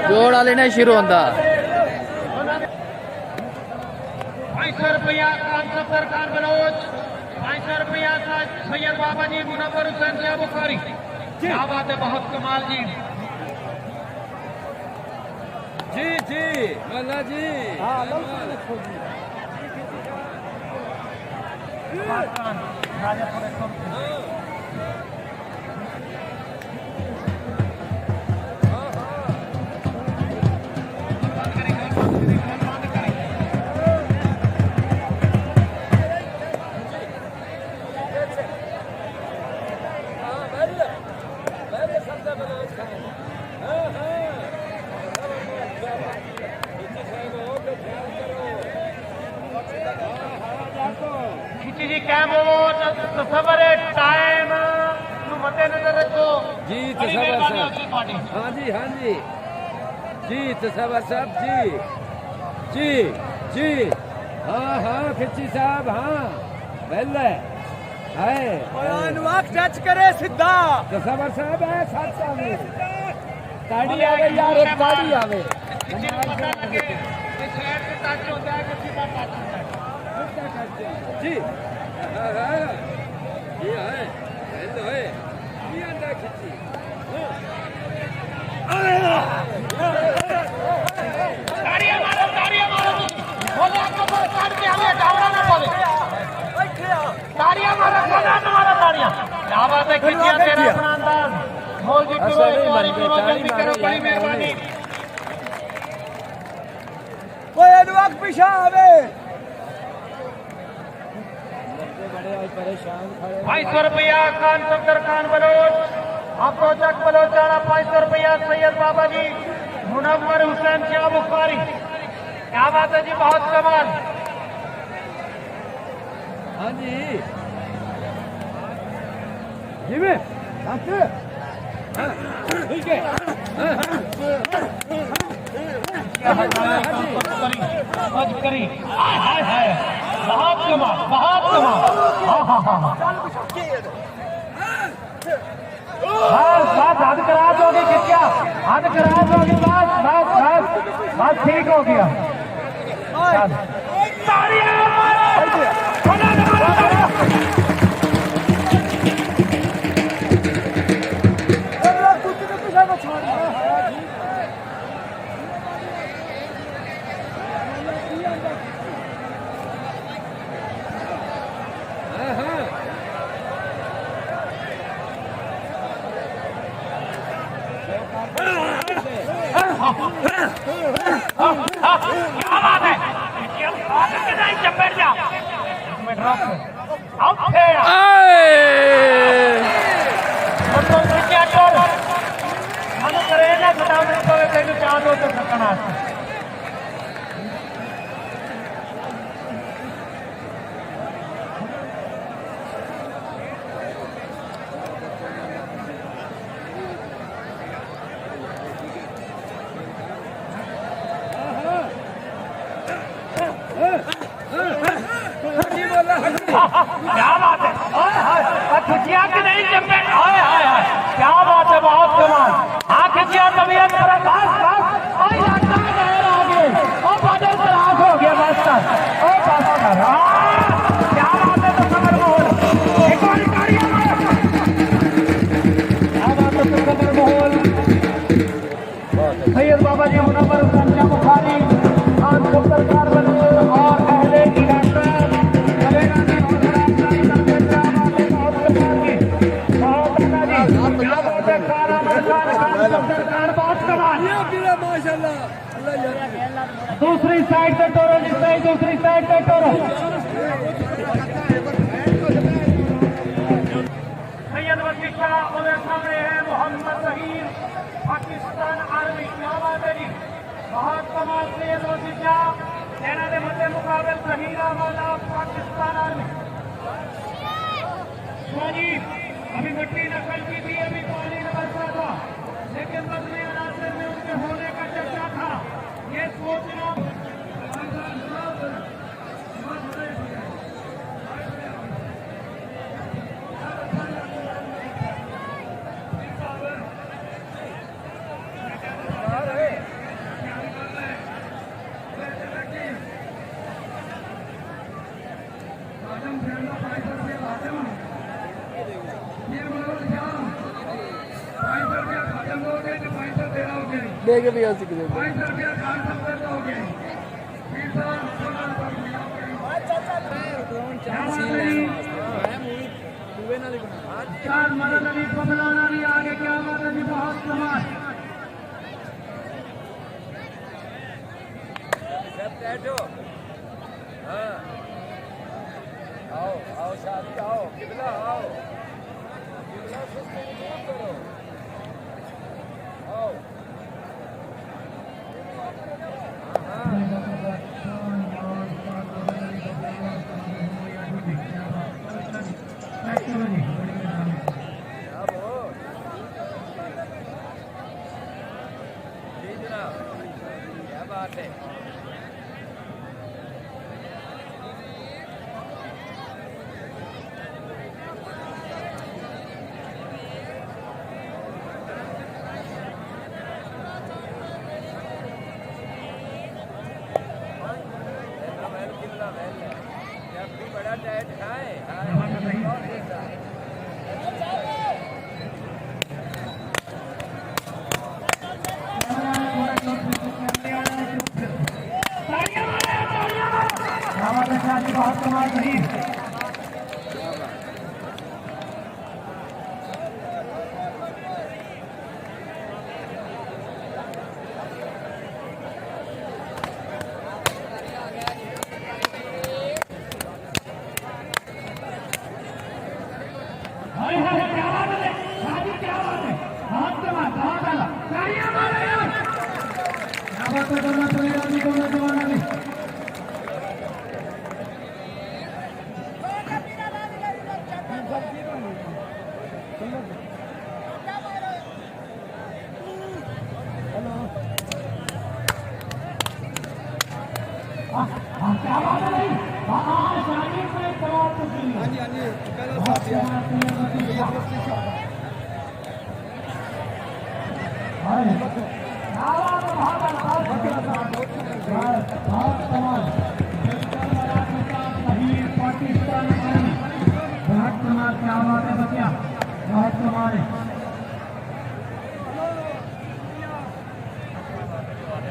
जोड़ा लेना शुरू होता 500 रुपया सरकार बलोच 500 रुपया सैयद बाबा जी मुनव्वर हुसैन साहब बुखारी। क्या बात है, बहुत कमाल जी जी जी मल्ला जी। जी क्या बोलो तस्वर टाइम मद्देनजर रखो जी तस्वर साहब। हाँ जी हाँ जी जी तस्वर साहब जी जी जी हाँ हाँ खिच्ची साहब हाँ पहले है टच करे सीधा तस्वर साहब है साथ सामने गाड़ी आवे यार एक गाड़ी आवे जी ये है हेलो है ये अंदर खिच्ची ताड़ियां मारो बोले आपको काट के हमें डावरा ना बोले ताड़ियां मारो ताड़ियां। क्या बात है, खिचिया तेरा अपना अंदाज बोल जी करो एक बारी जल्दी करो, बड़ी मेहरबानी। कोई अनुवाक पीछा आवे खड़े आज परेशान खड़े 500 रुपया खान सफदर खान बलोच, अफरोजक बलोचाना 500 रुपया सैयद बाबा जी, मुनव्वर हुसैन शाह बुखारी। क्या बात है जी, बहुत कमाल। हाँ जी जी में ठीक है करी बहुत कमाल, बहुत कमाल। बस हद करा दोगे क्या, हद करा दोगे, बस बस बस बस ठीक हो गया। क्या बात है, चपेट जा क्या बात है, खिचिया की नहीं चपेट, क्या बात है, बहुत कमाल। हाँ खिचिया तबीयत बस बस आगे और बदल खराब हो गया, बस कर बस कर। क्या बात है, तो खबर मोहल एक और क्या बात है, तो खबर मोहल सैयद बाबा जी मुनव्वर हुसैन शाह बुखारी खान सफदर खान बलोच और अहले इलाका दूसरी साइड पे टोरो, दूसरी साइड पे टोरो। सैयद वसी शाह उनके सामने है मोहम्मद रहीम, पाकिस्तान आर्मी। क्या बात है जी, बहुत कमाल। सैयद वसी शाह सेना के मध्य मुकाबले जहीरा वाला पाकिस्तान आर्मी। जी अभी मिट्टी नकल की थी, अभी पानी न बरसा था, लेकिन बदले अनासर में उनके होने का चर्चा था। ये सोचना देखे भी ऐसी किसी आगे। क्या बात है जी, बहुत कमाल। आओ आओ शादी आओ किबला आओ किबला सुस्ती दूर करो आओ क्या बात है। क्या बात है हाजी, क्या बात है, बहुत कमाल, बहुत आला, तालियां मारो यार, क्या बात है, दोनों प्लेयर भी, दोनों जवान भी। क्या बात है, शादी में करार तो की। हाँ जी पहला साथ दिया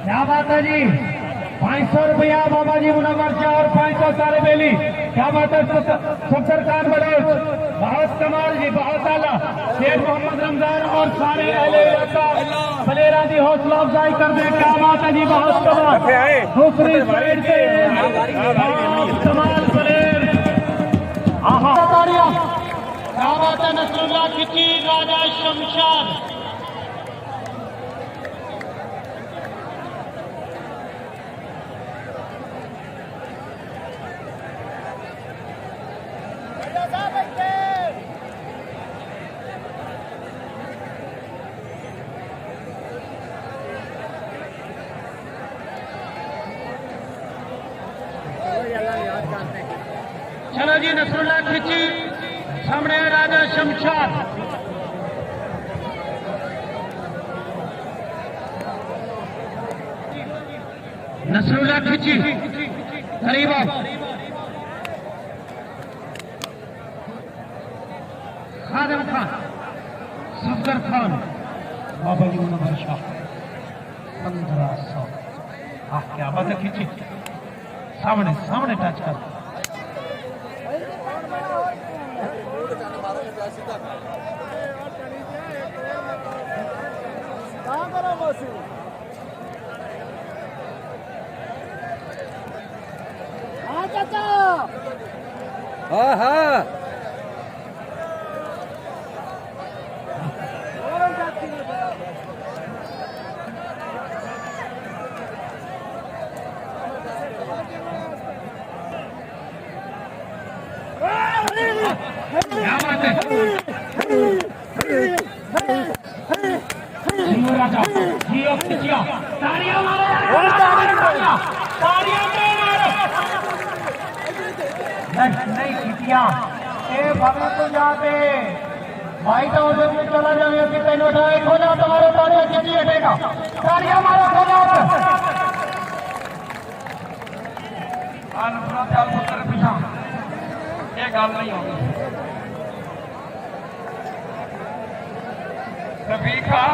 क्या बात है जी, 500 रुपया बाबा जी मुनव्वर शाह और 500 सारे बेली। क्या बात है सफदर खान बलोच, बहुत कमाल जी, बहुत आला। शेख मोहम्मद रमजान और सारे अहले इलाका फलेरा जी हौसला अफजाई कर दे। क्या बात है जी, बहुत कमाल, दूसरी साइड से बहुत कमाल फलेर। क्या बात है, नसरुल्लाह खिची, राजा शमशाद। चलो जी, नसरुल्लाह खिची, सामने राजा शमशाद। नसरुल्लाह खिची करीब खादिम खान, सफदर खान, बाबा जी मुनव्वर शाह 1500। क्या बात है, खिची सामने सामने टच कर। हाँ हाँ क्या बात है, राजा जी और खिचिया, तालियां मारो, तालियां मारो। नहीं खिचिया ये भगत को जाते व्हाइट हाउस में चला जाए कि तेन उठाए खोजा तुम्हारे तालियां खिची हटेगा। तालियां मारो, खोजा पुत्र पीछा, ये गल नहीं होगी। रफीका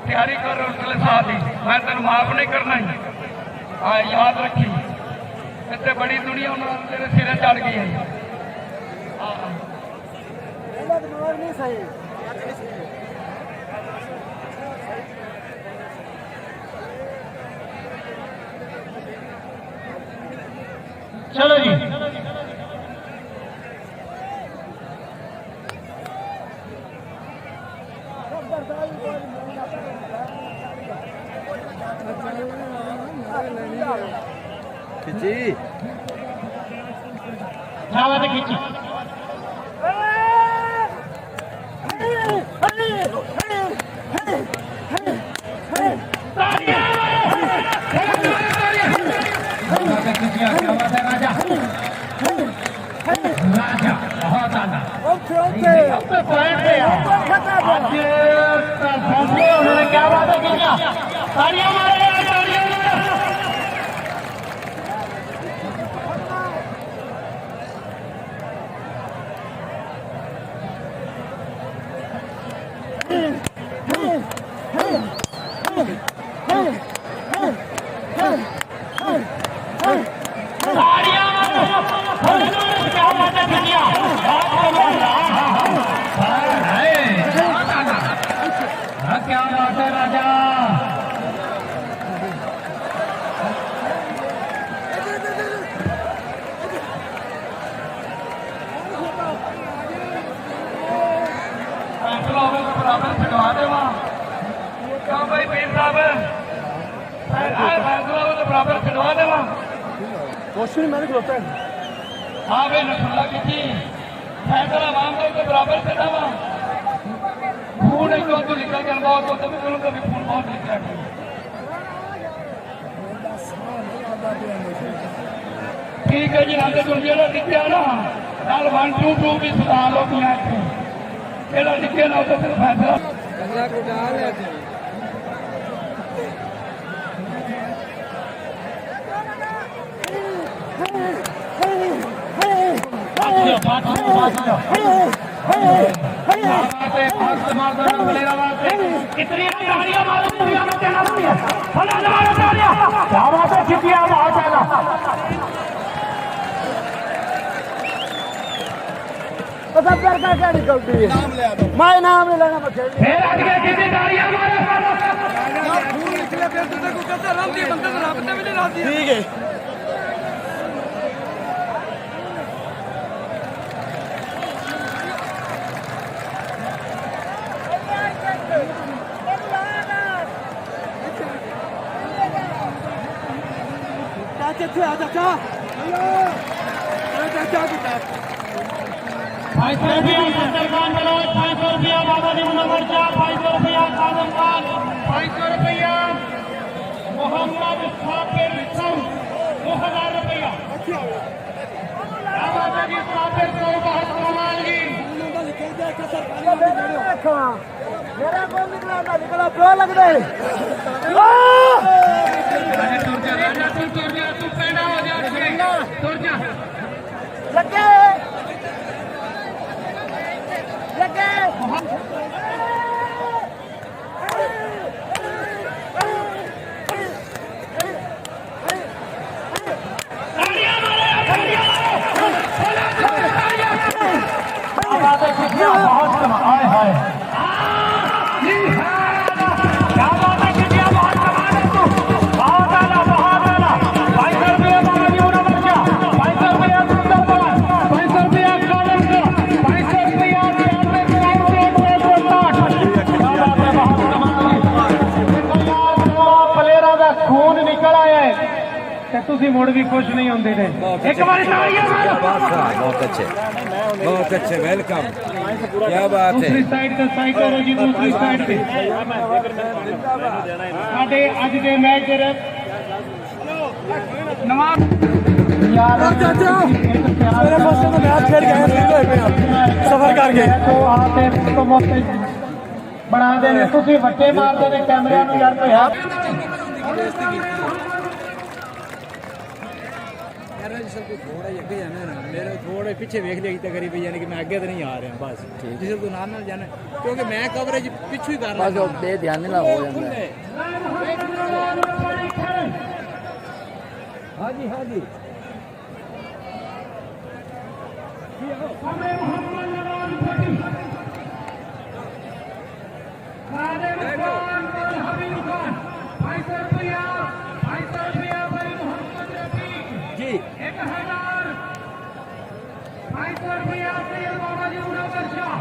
तैयारी करो उसके साथ ही, मैं तेन माफ नहीं करना ही। हाँ याद रखी, इतने बड़ी दुनिया तेरे सिरे चढ़ गई है। चलो जी, खिची क्या बात है, खिची राजा, राजा बहुत आना। क्या बात है, तालियां मारो, तालियां मारो। क्या बात है राजा, बराबर खिलवा देवा क्यों भाई पीर साहब फैसला तो बराबर खिलवा देवा क्वेश्चन मैंने खलोता है हाँ भाई नखुल्ला की फैसला आवाम के बराबर खिलावा खून एक तो निकल कर बहुत होता है दोनों का भी खून बहुत निकला ठीक है जी नाते तुम जो दिखे ना कल 1 2 2 भी सुधार लो केड़ा दिखे ना तो फिर फैसला अगला को डाल है इतनी तालियां मारो दुनिया में कहना नहीं है फला मारो तालियां क्या बात है चिटिया बहुत ज्यादा सब कर क्या निकलती है नाम ले दो मैं नाम ले लेना बच्चे फिर हट गए कितनी तालियां मारो खून निकले फिर तो को कहते राम दी बंदे से राबते भी नहीं राती ठीक है चाचा चाचा चाचा 500 रुपया सरकार बलोच 500 रुपया बाबा जी मुनव्वर शाह 500 रुपया कादम खान 500 रुपया मोहम्मद साकिर सऊद 2000 रुपया बाबा जी साकिर को बहुत कमाल जी मेरा कौन निकला था निकला प्रो लग रहे तू पैदा हो जा तुर जा लगे लगे बहुत कमाल हाय क्या बात है कितिया बहुत कमाल है तू बहुत आला 500 रुपया बाबा जी मुनव्वर शाह 500 रुपया सुंदर 500 रुपया कादम का 500 रुपया प्लेयरां दा खून निकल आया है ते तुसी मुड़ भी खुश नहीं होंदे ने एक बार तालियां मारो बहुत अच्छे वेलकम क्या बात है दूसरी साइड ते साइड करो जी दूसरी साइड पे साडे अज दे मैच दे नवाज यार चाचा मेरे पास तो मैच खेल गए सफर करके तो आते तो मौके बना देने तुसी वट्टे मार दे कैमरे नु यार कोई थोड़ा अगे जाना ना मेरे थोड़े पीछे वेख लिया तो करीब यानी कि मैं आगे तो नहीं आ रहा बस जिसे तू नाम जाना क्योंकि मैं कवरेज पिछू ही कर रहा हूं बेध्यान ना हो जाता है हां जी हां जी हमें मोहम्मद नवाज भट्टी खालिद खान हबीब खान 500 रुपया भाई मोहम्मद रफीक जी 1000 500 रुपया सैयद बाबा जी मुनव्वर शाह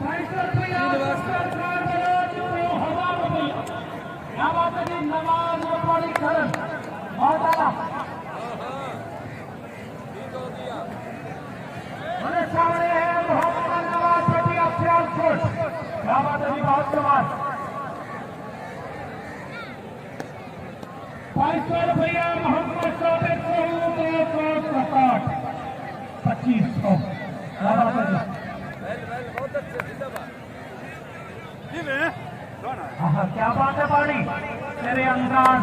500 रुपया सरकार बलोच 2000 रुपया क्या बात है जी नमाज पढ़ी खरन बहुत आला हमारे सामने है मोहम्मद नवाज भट्टी अफसर कोट क्या बात है जी बहुत कमाल 500 रुपया मोहम्मद साबिर को 2500 क्या बात है पानी तेरे अंदाज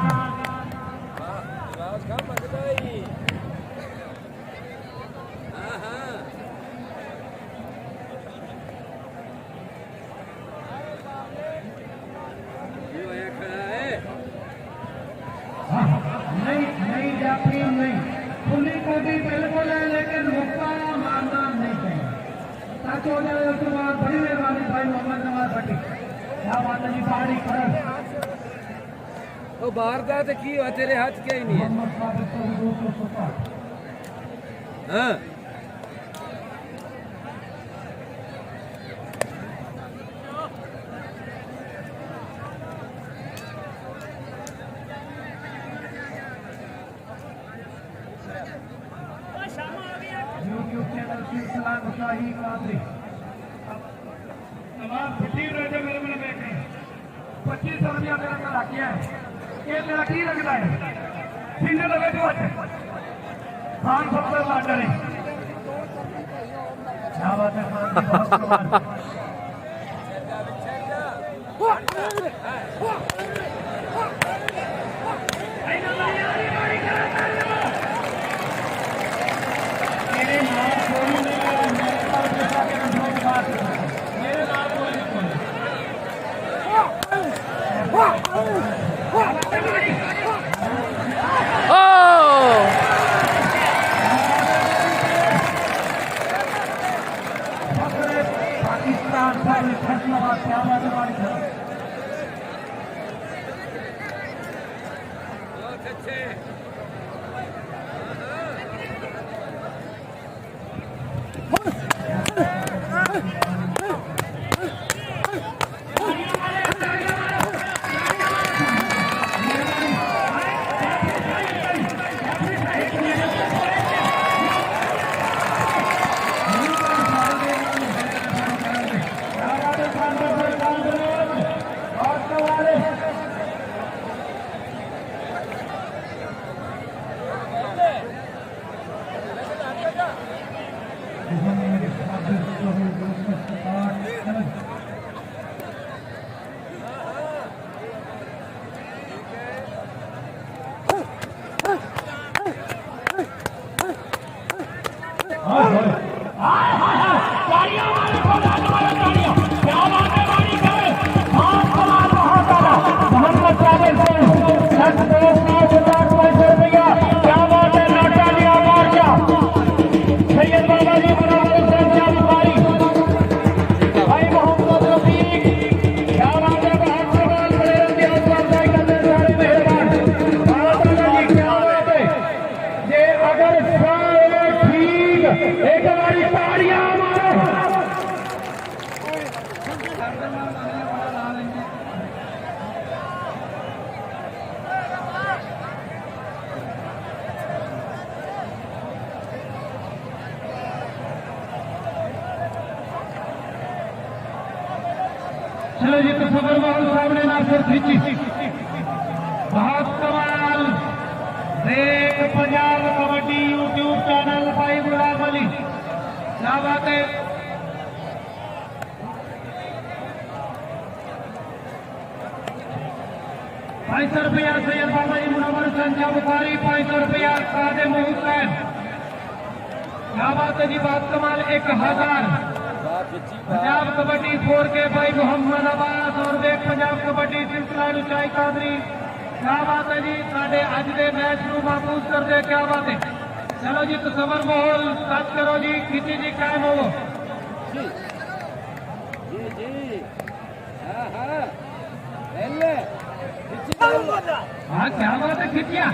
नहीं जाती नहीं खुली कोटी बिल्कुल है लेकिन मुक्का मारना नहीं चाहिए सच हो जाए उसके बाद बड़ी मेहरबानी भाई मोहम्मद नवाज भट्टी क्या बात है जी पहाड़ी खरन वो वारदात की हुआ तेरे हाथ क्या ही नहीं है हाँ भाई कादरी तमाम फिटी रहे मेरे मन बैठे 2500 रुपया मेरा करा किया है ये मेरा की लगता है सीने लगे तो अच्छे खान सबसे बात है क्या बात है खान जी बहुत कमाल पाकिस्तान पर फैसला क्या बात है चलो जी तो खबर महल साहब ने नासिर खींची बहुत कमाल देख पंजाब कबड्डी यूट्यूब चैनल भाई गुलाम अली क्या बात है ₹500 सैयद बाबा जी मुनव्वर संजा बुखारी ₹500 कादिम हुसैन क्या बात है जी बात कमाल 1000 पंजाब कबड्डी 4K भाई मोहम्मद अब्बास और देख पंजाब कबड्डी सिलसिला ऊंचाई कादरी क्या बात है जी साढ़े अज के मैच को महफूज कर दे क्या बात है चलो जी तस्वर माहौल बात करो जी खिची जी कायम हो हाँ क्या बात है खिचिया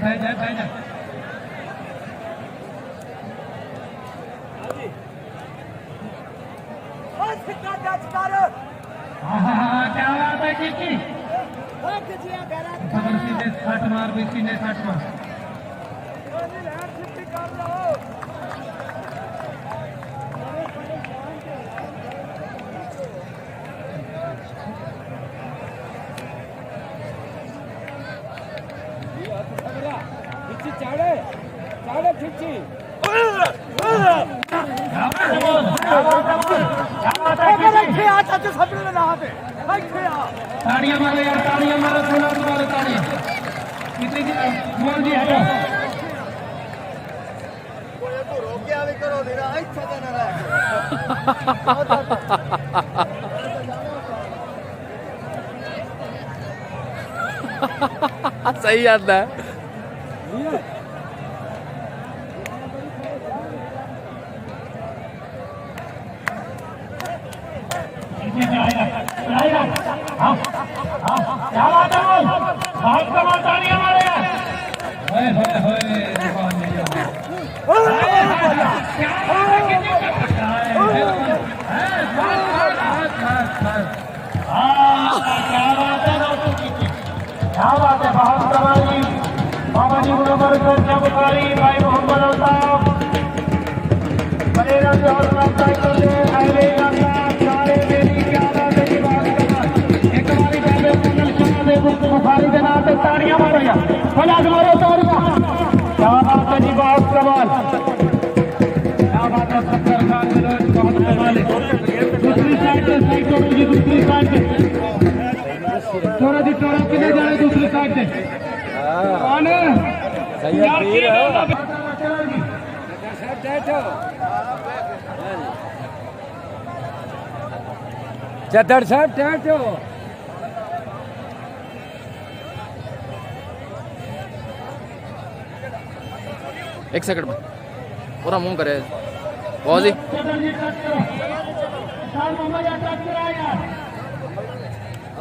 भाई क्या बात है खिची सीधे 60 मार भी सीधे 60 मार चाड़े खिची ताड़ियां मारो यार ताड़ियां मारो थोड़ा मारो ताड़ियां कितनी मोल जी हटो तो रोक के आवे करो देना अच्छा देना रहा सही आता है क्या बात है बहुत कमाल तालियां मारे क्या बात है बहुत कमाल जी बाबा जी नंबर संख्या बुखारी भाई मोहम्मद अल्ताफ बड़े रंग और साइकिल से अहले इलाका सारे मेरी क्या बात है बात करना एक बारी पहले कुंडल शाह ने बुखारी के नाम पे ताड़ियां मारो या फलाद मारो ताड़ियां क्या बात है जी बहुत कमाल क्या बात है सत्तर खान विनोद बहुत कमाल दूसरी साइड से साइड को जी दूसरी साइड से थोड़ा दी थोड़ा किधर जाए दूसरी साइड से कौन सैयद पीर है चद्दर साहब टैट हो एक सेकंड में पूरा मुंह करे बहुत ही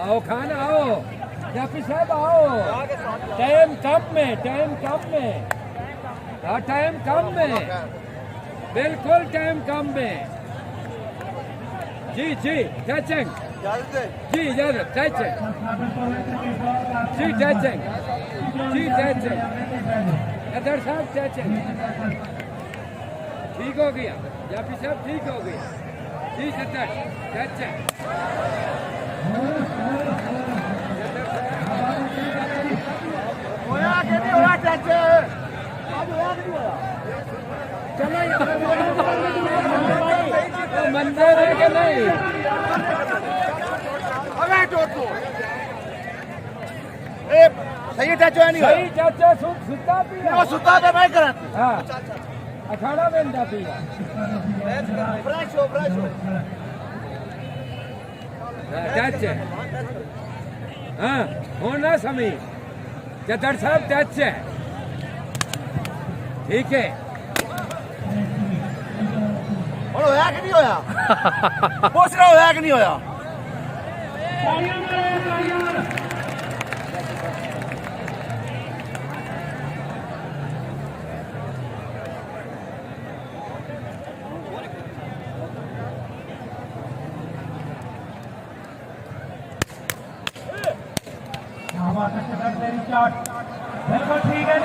आओ खान आओ जाफी साहब आओ टाइम कम में हाँ टाइम कम में बिल्कुल टाइम कम में जी टचिंग जी इजाजत टचिंग जी टचिंग अदर साहब टचिंग ठीक हो गया जाफी साहब ठीक हो गया जी सत्तर टचिंग मंदिर है कि नहीं सही चाचा नहीं सही चाचा सुता पिया वो सुता तो मैं करा हाँ अखाड़ा में इंदा पिया फ्रेश हो टच है हाँ होना समी चतर साहब टच है ठीक है और होया कि नहीं होया पूछ रहा होया कि नहीं होया बिल्कुल ठीक है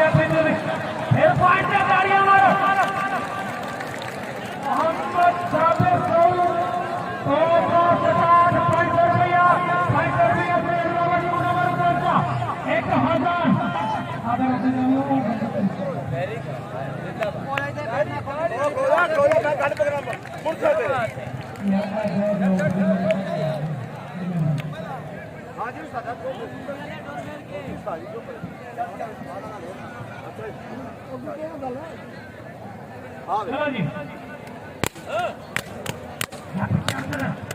फिर पॉइंट पे गाड़ियां मारो मोहम्मद साबिर को 160 पॉइंट रुपया से नंबर पहुंचा 1000 चलो जी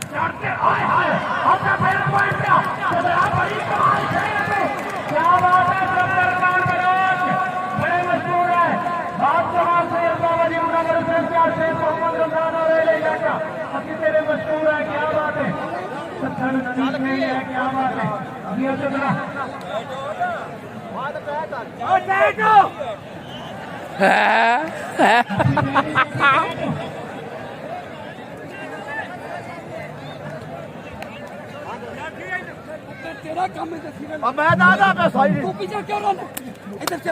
चाहते हाय हाय अपना पहला पॉइंट क्या बड़ी कमाल क्या बात है सरकार बराज बड़े मशहूर है बात जवाब से बाबाजी उनका संख्या से मोहम्मद रमजान और ले जाएगा अभी तेरे मशहूर है क्या बात है सत्तर नदी में है क्या बात है ये चंद्रा और टैटो तेरा काम है अब मैं दादा पे सही तू पीछे क्यों रहा इधर से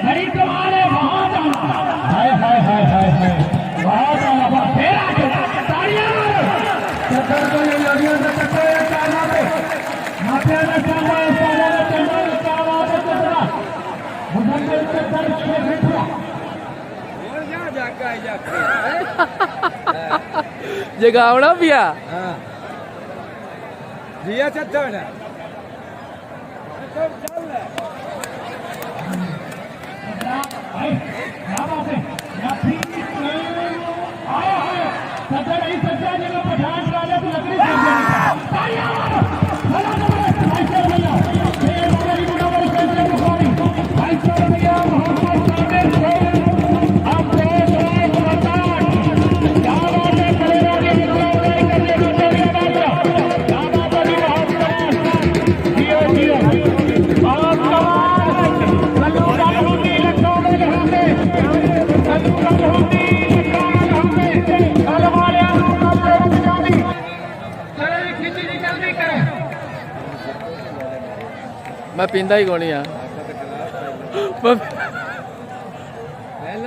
बड़ी कमाल है वहां जाना हाय हाय हाय हाय हाय वहां जाना फिर आगे तालियां सत्तर को ये लड़ियों से टक्कर है चाला पे माफिया ने चाला है चाला ने चाला है चाला है चतरा मुझे से सर से बिठा और जा जाका जा जगावड़ा पिया हां दिया चत्तर है तो चल क्या बात है या फिर आया है सत्तर नहीं सच्चा जगह पठान वाले को लकड़ी से तालियां मारो भला नंबर भाई भैया ये बड़ी नंबर से बुखारी भाई भैया मोहम्मद साबिर को अब दो बतान क्या बात है करेगा ये मुकाबला करने को तैयार है क्या बात है बहुत जियो जियो बहुत कमाल कल्लू का होती इलेक्ट्रॉनिक हमने कल्लू का होती इलेक्ट्रॉनिक हमने मैं पींदा ही कोनी आ पहला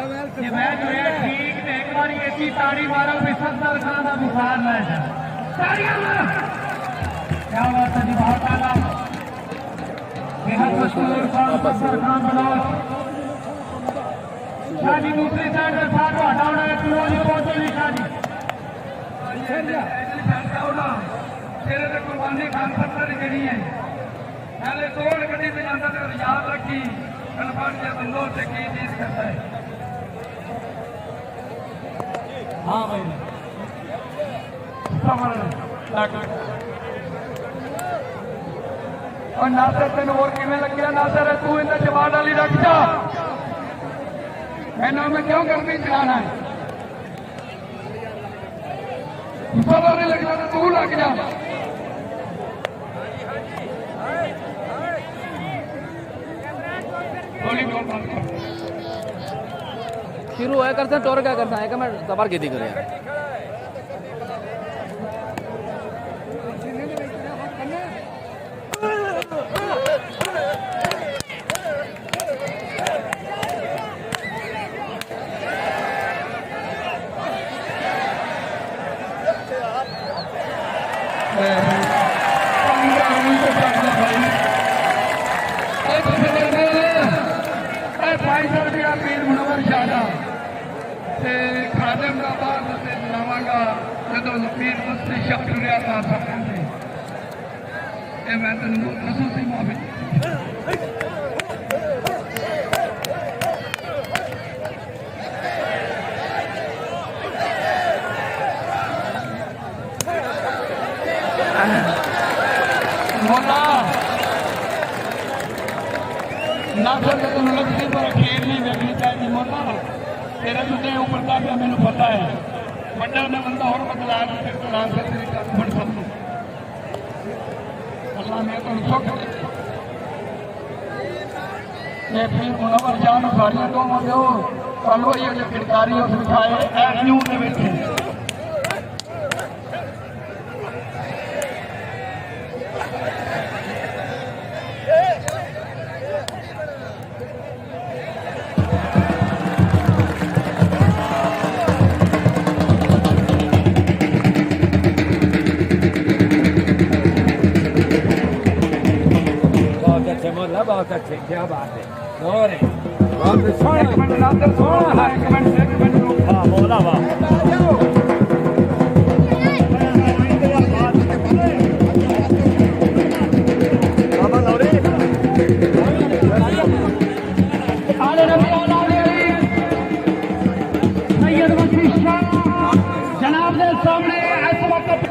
मैच ये मैच होया ठीक ते एक बारी ऐसी ताड़ी मारो भी सत्तर खान का बुखार ना जाए ताड़ियां मारो क्या बात है जी बहुत आला बेहद मशहूर सत्तर खान बनौर शादी दूसरी साइड पे साथ हटाना है पुरानी पहुंचे नहीं शादी तेरे तो कुर्बानी खान सत्तर जड़ी है पहले तोड़ गड्डी पे जाता तो याद रखी कलफान के बंदों से की चीज करता है हाँ भाई और नासर तेन और किमें लगे नासर तू इन जवाब वाली रख जा मैंने मैं क्यों गर्मी चलाना है पता नहीं लगता तो तू लग जा शुरू है करते हैं टोर क्या करता है मैं सवार खेती करे खादम का बात से लावांगा जो पीर मुझसे शब्द लिया था मैं तेन खसूसी माफी मोला ना सर तुम लगती पर खेल नहीं देखनी चाहिए मोला तेरे तुझे ऊपर का भी मैंने पता है मंडल में बंदा और बदला बन सकूं अल्लाह मैं तो सुख ये फिर मुनवर जान सारियां तो मत हो चलो ये जो किरकारी उस दिखाए न्यू ने बैठे बहुत अच्छे क्या बात है और बहुत सोना हाँ बोला वाह जनाब के सामने इस वक्त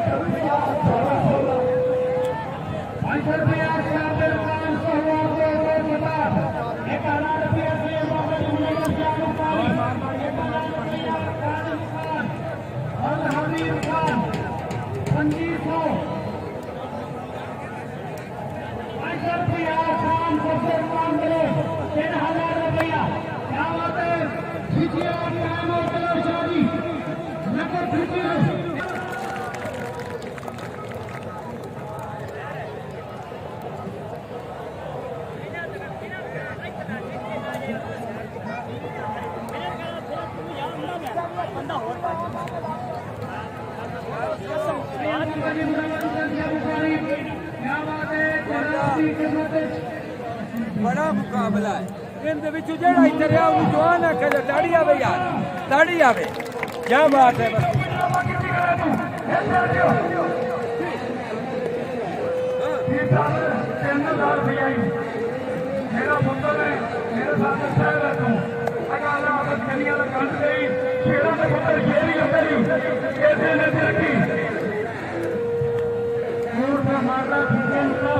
बड़ा मुकाबला है इन जेड़ा इधर जवान आखे दाड़ी आवे यार दाड़ी आवे क्या बात है बस मेरा पुत्र है मेरे साथ शहर है तू अगर आदत कनिया का कंठ गई शेरा के पुत्र ये नहीं लगी कैसे ने रखी नूर का मारला किचन का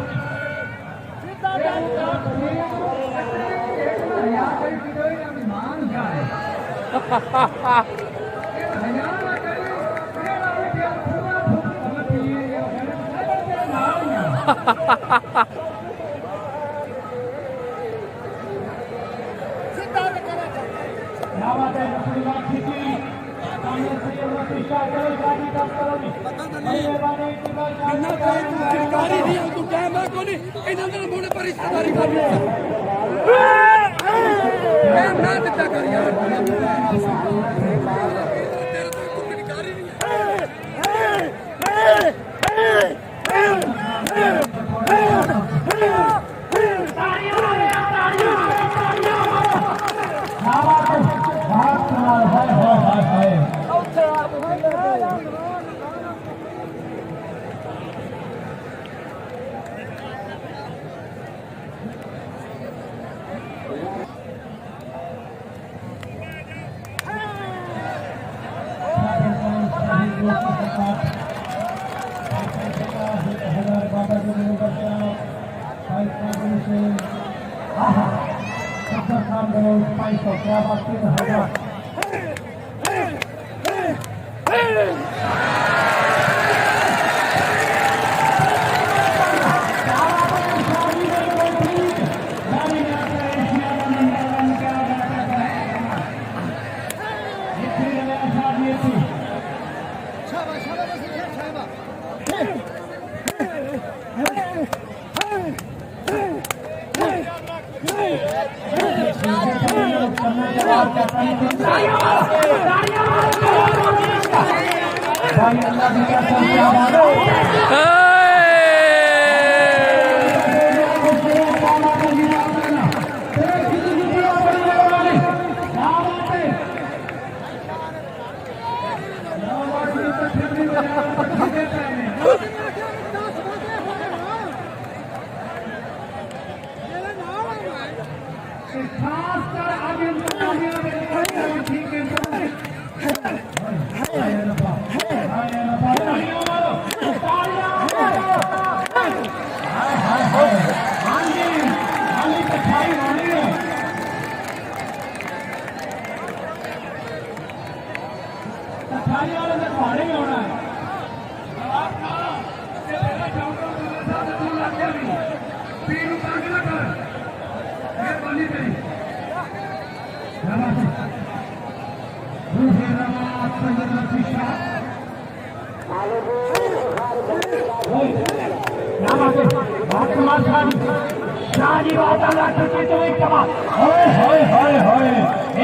कितना सरकारी नहीं है तू टाइम है कोनी इन्हां दे मुंडे पर रिश्तेदारी कर टाइम ना दिता कर यार तेरे तो कोई अधिकारी नहीं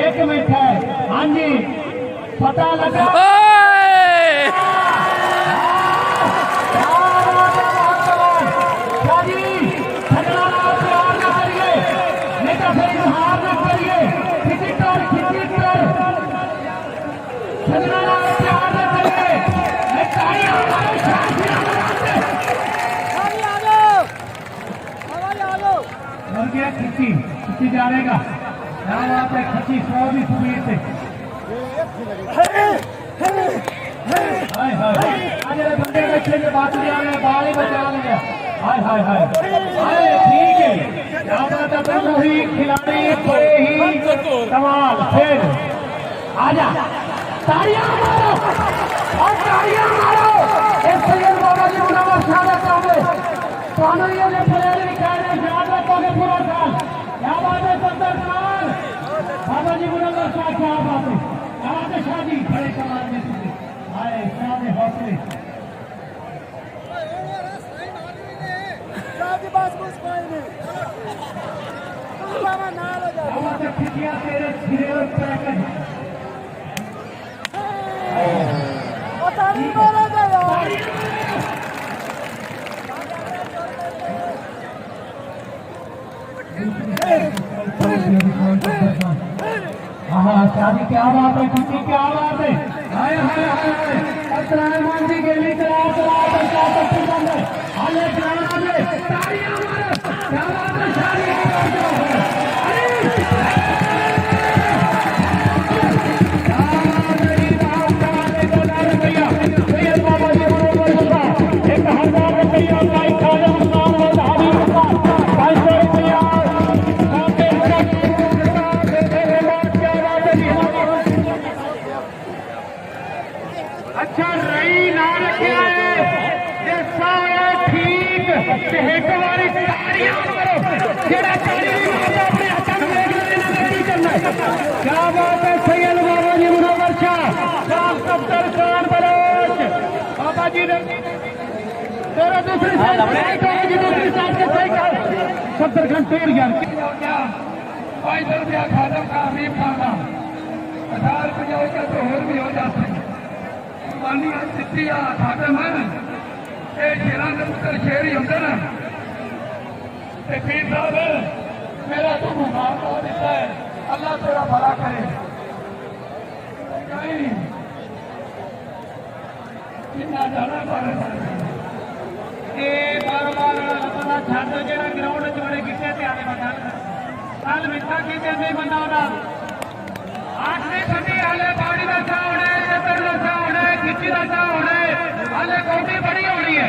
एक मिनट है। हाँ जी पता लगा खिची जाएगा खिची 100 भी स्पीड से बंदे बच्चे के बात नहीं आ रहे बाल ही बचा लिया। हाय हाय हाय हाय ठीक है वही खिलाड़ी बड़े ही कमाल। फिर आजा तालियां मारो और तालियां मारो सैयद बाबा जी मुनव्वर शाह साहब ਤੁਹਾਨੂੰ ਇਹ ਪਲੇਅਰ ਵੀ ਕਹਿੰਦੇ ਯਾਦ ਰੱਖੋਗੇ ਪੂਰਾ ਸਾਲ। क्या बात है सत्तर कमाल बाबा जी मुनव्वर शाह क्या बात है शाह जी बड़े कमाल में आए शाह में हौसले खिचिया तेरे सिरे शादी क्या बात है किसी क्या बात है हाय हाय हाय असलामान जी गेली चला चला चला बंद है आले चला दे तालियां मारो क्या बात है शादी अच्छा रही ना रखे जैसा ठीक एक बारी तालियां मारो जेड़ा ताली अपने हाथों में नहीं करना। क्या बात है सैयद बाबा जी मुनव्वर शाह 70 साल बलोच जी ने तेरा दूसरी साइड दूसरी साइड से सही कर 70 घंटे यार 500 रुपया खादम का अमीर खाना 1000 रुपया का तो और भी हो जाते कुर्बानी सिद्धि खादम है ये शेरा के पुत्र शेर ही होंगे ना पीर साहब मेरा तो मुकाम हो देता है अल्लाह तेरा भला करे कितना जाना पड़ेगा ये बार-बार अपना छात्र जेड़ा ग्राउंड च बड़े गिट्टे ते आने बता कल मिठा कीते नहीं बंदा होना आखिरी कभी हाले बाड़ी का साउंड है चतर का साउंड है खिच्ची का साउंड है हाले कोटी बड़ी होनी है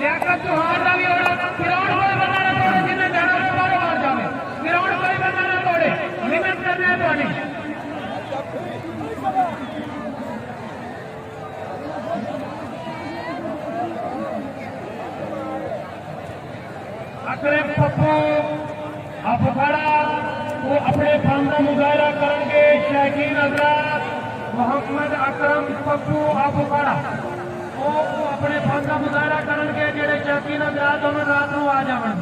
लियाकत चौहान का भी होना ग्राउंड कोई बंदा ना तोड़े जिन्हें जाना वो बार जावे ग्राउंड कोई बंदा ना तोड़े मेहनत करने है थोड़ी अकरम पप्पू अफगाड़ा वो अपने फन का मुजाहरा करेंगे शौकीन हजरात मोहम्मद अकरम पप्पू अफगाड़ा वो अपने फन का मुजाहरा करेंगे जेडे शौकीन हजरात उन्होंने रात को आ जावन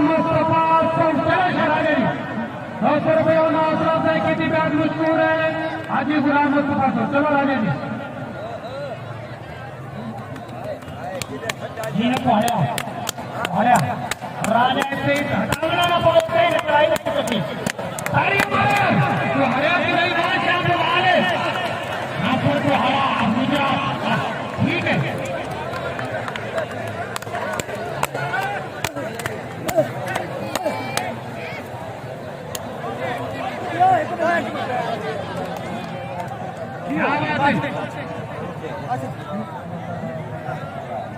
मुस्तफा शराजे 200 रुपये नासरा से की बैग मशहूर है हाजी गुलाम मुस्तफा को चलो राजे जी ने पढ़ा राजा से हटावना ना पड़े लड़ाई नहीं सकती सारी उम्र तो हरिया की नहीं बात शाम को वाले हां पर तो हरा गुजरात ठीक है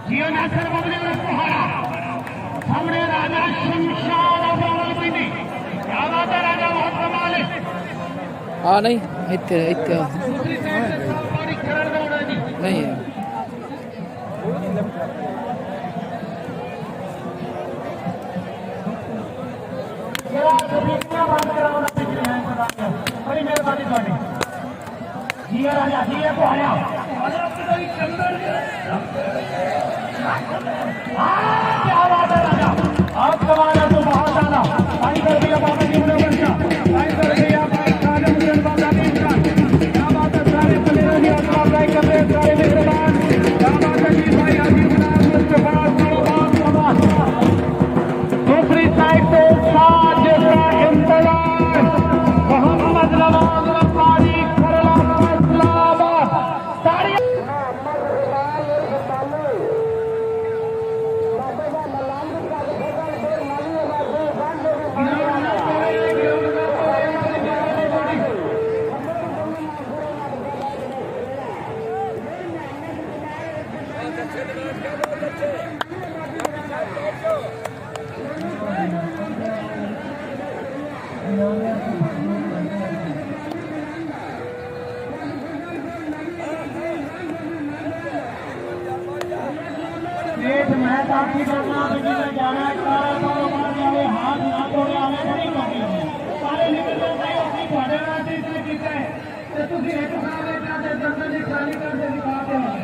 जियो नासर बबले उसको हरा सामने राजा शमशाद और रावलपिंडी क्या बात है राजा बहुत कमाल है हाँ नहीं इतने इतने दूसरी साइड से सारी खरड़ दौड़ा जी नहीं है जरा कभी बात कराओ पिछले हैं बड़ी मेहरबानी थोड़ी जिया राजा जिया को हरा क्या बात है राजा आप कमाना तो बहुत आना पानी कर दिया बाबा जी ने बच्चा पानी कर दिया खाने मुझे बाबा जी का क्या बात है सारे प्लेयर भी अपना अप्लाई कर रहे सारे मेहरबान क्या बात है जी भाई आजी गुलाम मुस्तफा कमाल दूसरी साइड से साथ जैसा इंतजार मोहम्मद नवाज रब्बानी करला इस्लामाबाद सारी मैं काफी करना जाना हाथ ना तोड़े आने नहीं करते सारे निकल जाते थोड़े तुम एक साल दर्शन की खाली करके दिखाते हैं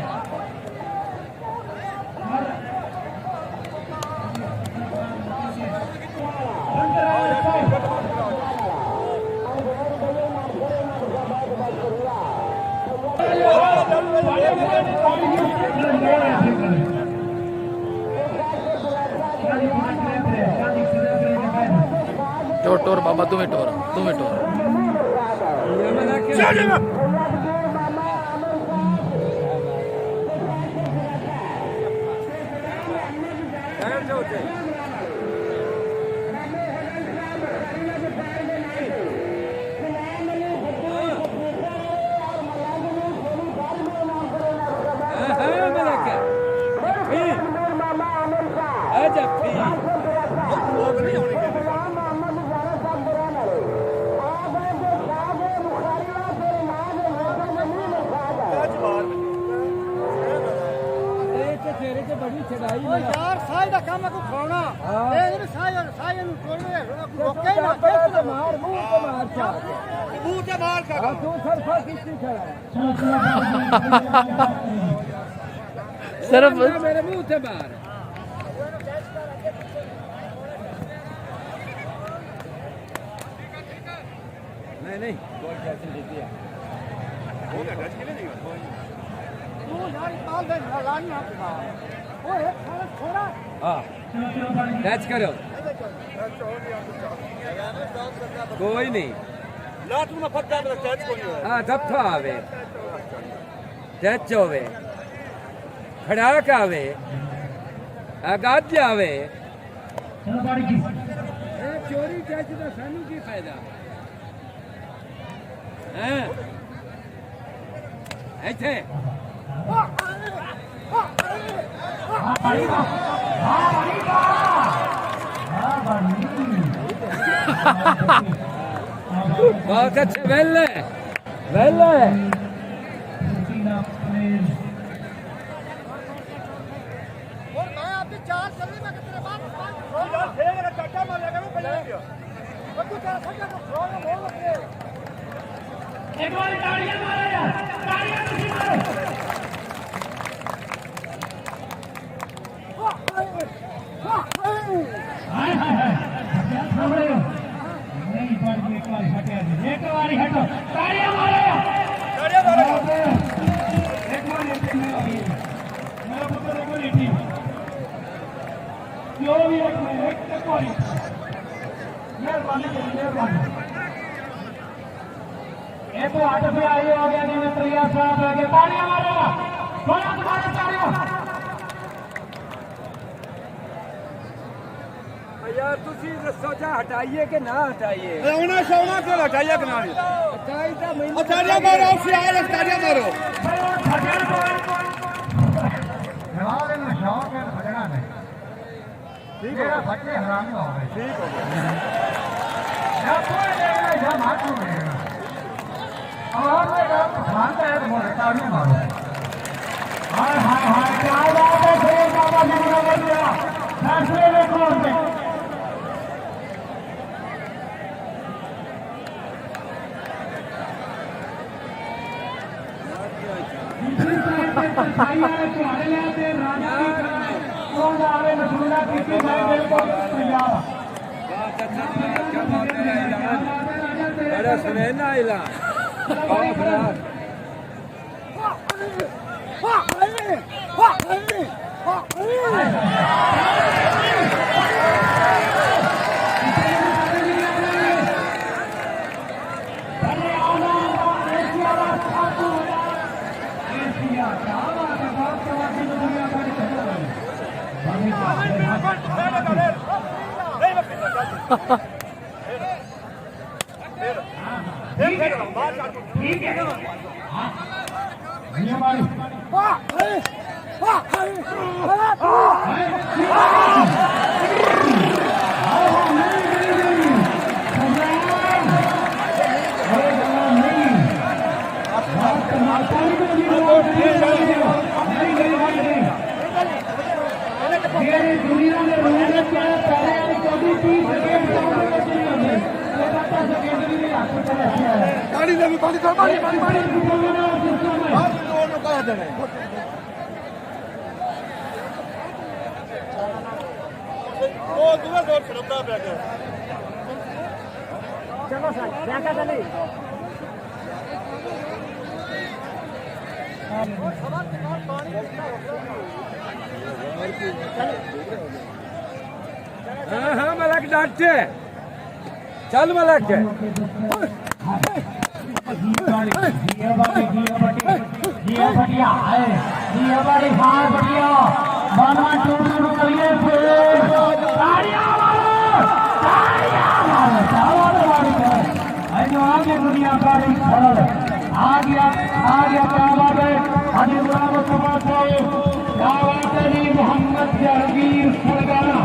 टोर टोर बाबा तुम्हें टोर यार साल का काम है को मार मुंह को मार मुंह से मार तू सरफा किसने खड़ा है सिर्फ मेरे मुंह से मार नहीं कोई कैसे देती है हाँ टच करो कोई नहीं हाँ दफा आवे टच होवे खड़ाक आवे आगाज आवे चोरी टच का सानू की फायदा ਇੱਥੇ बहुत अच्छे वेले वेले एक बार तालियां मारो यार तालियां तुसी मारो हाय हाय हाय सामने नहीं पर एक बार हटे एक बार हटो तालियां मारो तालियां मारो एक बार मेरा पुत्र को लेटी जो भी एक बार मेहरबानी ये तो आठ पे आई हो गया जिन्हें प्रिया साहब लगे तालियां मारो थोड़ा तुम्हारे तालियां यार तुसी सोचा हटाइए कि ना हटाइए उन्हें सोना को हटाइए कि ना हटाई था मैं तालियां मारो सियार तालियां मारो खिलाड़ी में शौक है भजना नहीं ठीक है बच्चे हरामी हो गए ठीक हो गया या कोई देगा या मातू देगा और मैं भागता है तो तालियां मारो हाय हाय हाय क्या बात है फिर बाबा जी ने बोला फैसले में कौन है बड़ा सुनहरा ऐलान ठीक है दुनिया में पानी दे पानी दो पानी पानी पानी कहा देना वो दूसरा दौर छड़पड़ा पे गया चलो सर जाका चले हाँ हाँ मलक डांटे चल मलक दुनिया का आ गया क्या बात है मोहम्मद जहांगीर सरगाना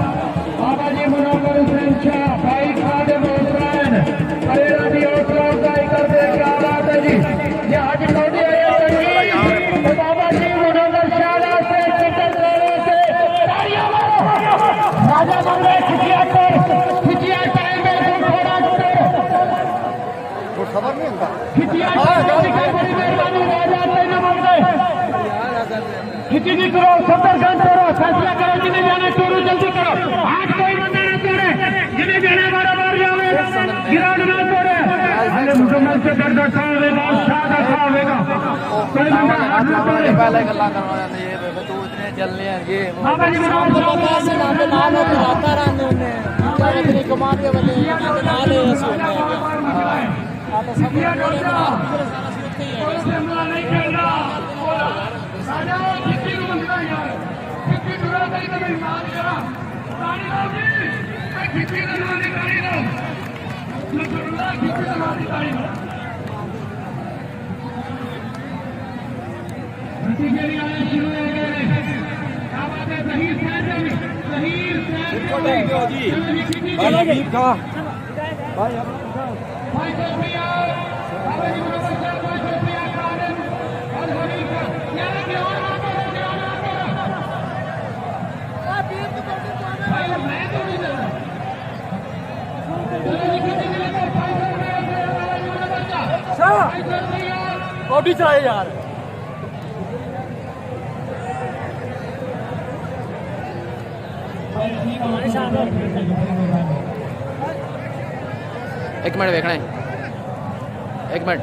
बाबा जी मुनव्वर हुसैन शाह भाई खादिम हुसैन परेरा दी हौसला अफजाई करते क्या बात है जी ये आज मोदी तो बाबा जी मुनव्वर शाह से टिकट लेने से तालियां मारो राजा खिचिया बड़ी मेहरबानी खिची जी करो 70 घंटे करो फैसला करो जिन्हें जाना चोरो जल्दी करो हाथ कोई बंदा ना तोड़े जिन्हें जाना बार जावे गिरावट ना तोड़े अरे मुकम्मल से दर्द खावेगा शाद खावेगा कोई बंदा हाथ ना तोड़े पहले गल्ला करवाना था ये तू इतने चलने हैं ये बाबा जी पता से नाम आता रहने उन्हें अपनी कमान के बने नाले ऐसे होते हैं आता सब लोग बोले ना दूसरे सारा सीखते ही है हमला नहीं करना राजा कितनी मंगला यार कितनी दुरा करी तो मेरी मान करा रानी राव जी मैं कितनी दरवाजे करी ना नजरुल्लाह कितनी दरवाजे करी ना नती के लिए आने शुरू हो गए क्या बात है जहीर सैन जी भाई हबीब का भाई भाई सोफिया बाबा जी बराबर से भाई सोफिया खान और हबीब का यार के और भाई मैं तो नहीं दे रहा बॉडी चाहिए यार एक मिनट देखना है एक मिनट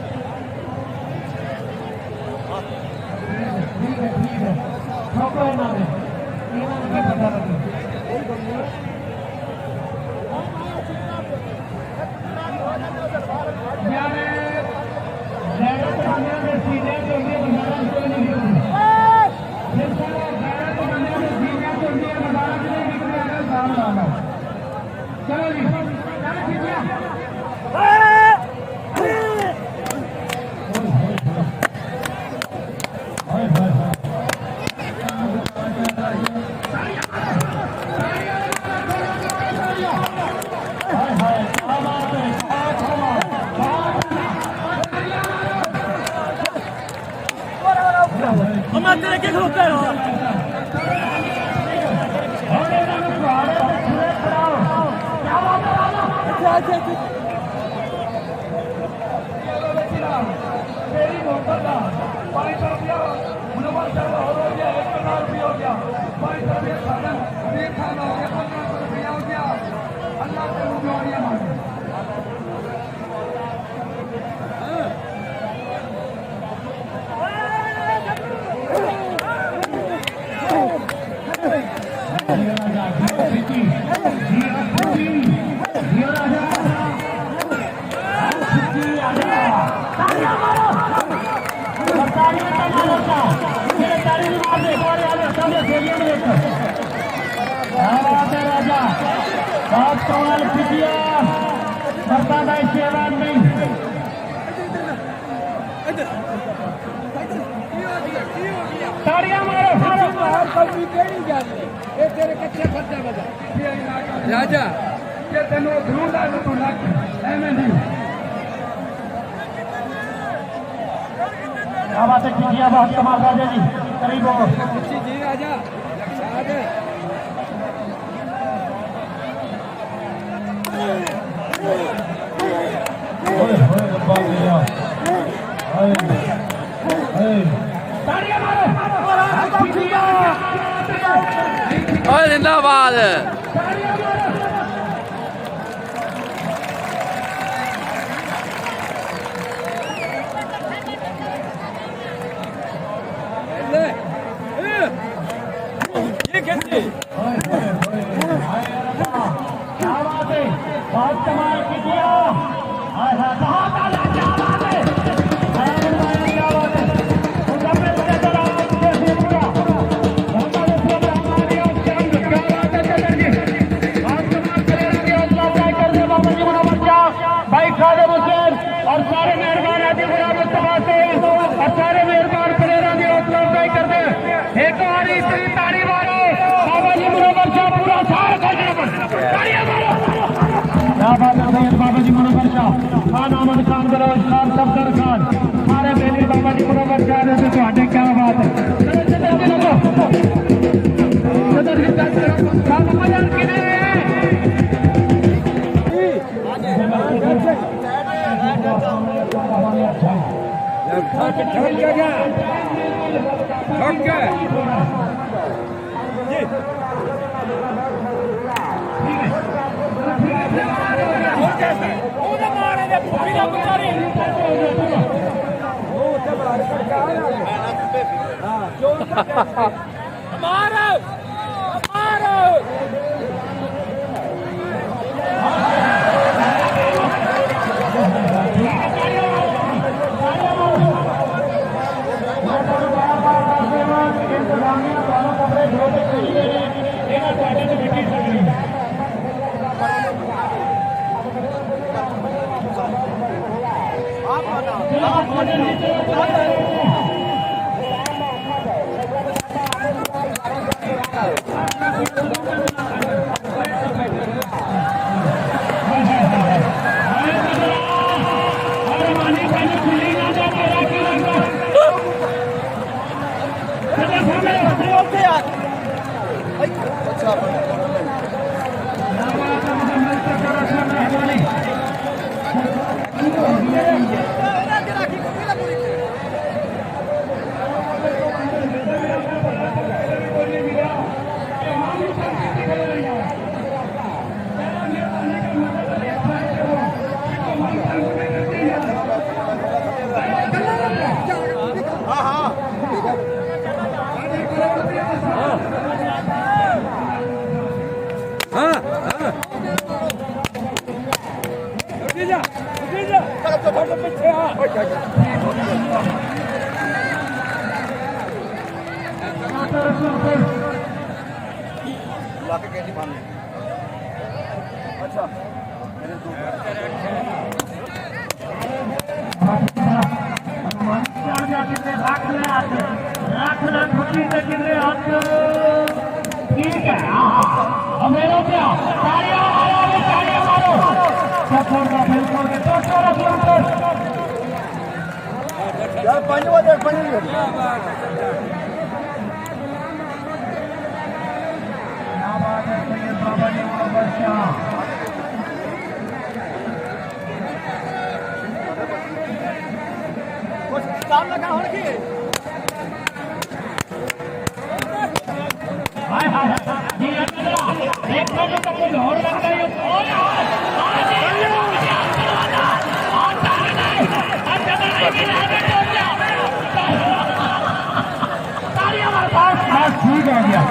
चलो जी हम तेरे के होते हैं मेरी मोहब्बत का पानी कर दिया मुनव्वर साहब हो गया 1,000 रुपया हो गया पानी कर दिया साधन देखा ना हो गया 1500 रुपया हो गया अल्लाह से मुबारियां मांगे राजा बहुत कमाल किया बता भाई सेवा नहीं ताड़ियां मारो तेरे कच्चे खर्चा बजा राजा ये तेनों ढूंढा तो तू लाग ऐमें नहीं क्या बात है किया बहुत कमाल राजा जी करीब हो जी राजा लक्षा और जिंदाबाद ये कैसे बहुत कमाल किया भाई खालिद हुसैन और सारे मेहरबान आदि गुलाम मुस्तफा से और सारे मेहरबान प्लेयरों की हौसला अफजाई करते एक और इतनी ताड़ी मारो बाबा जी मुनव्वर शाह पूरा सार ताड़ियां मारो क्या बात है सैयद बाबा जी मुनव्वर शाह खान अहमद खान बलोच खान सफदर खान सारे बेली बाबा जी मुनव्वर शाह ने तो क्या बात है ठोक के क्या ठोक के जी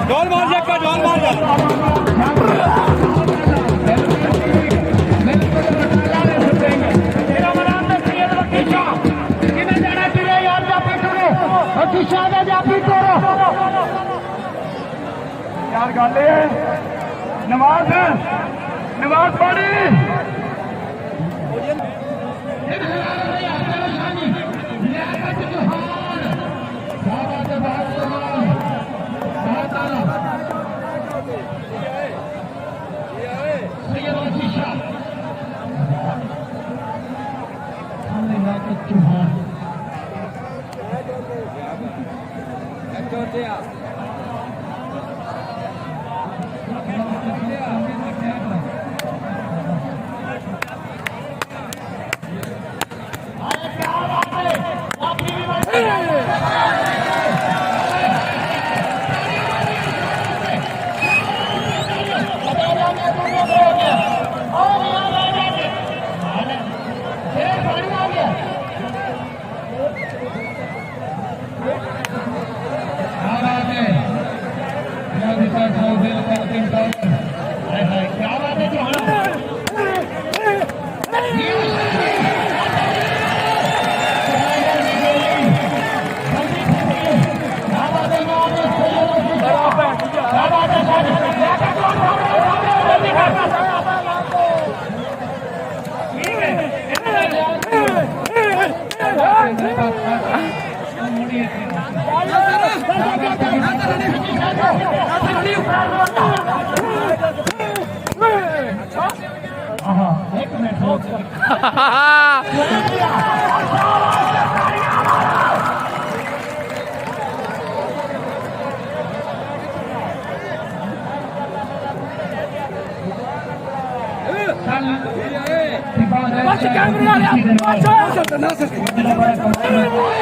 ढोल मार जा का ढोल मार जा यार गाले नमाज नमाज पढ़ी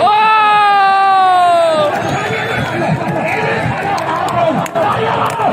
Oh! Sağ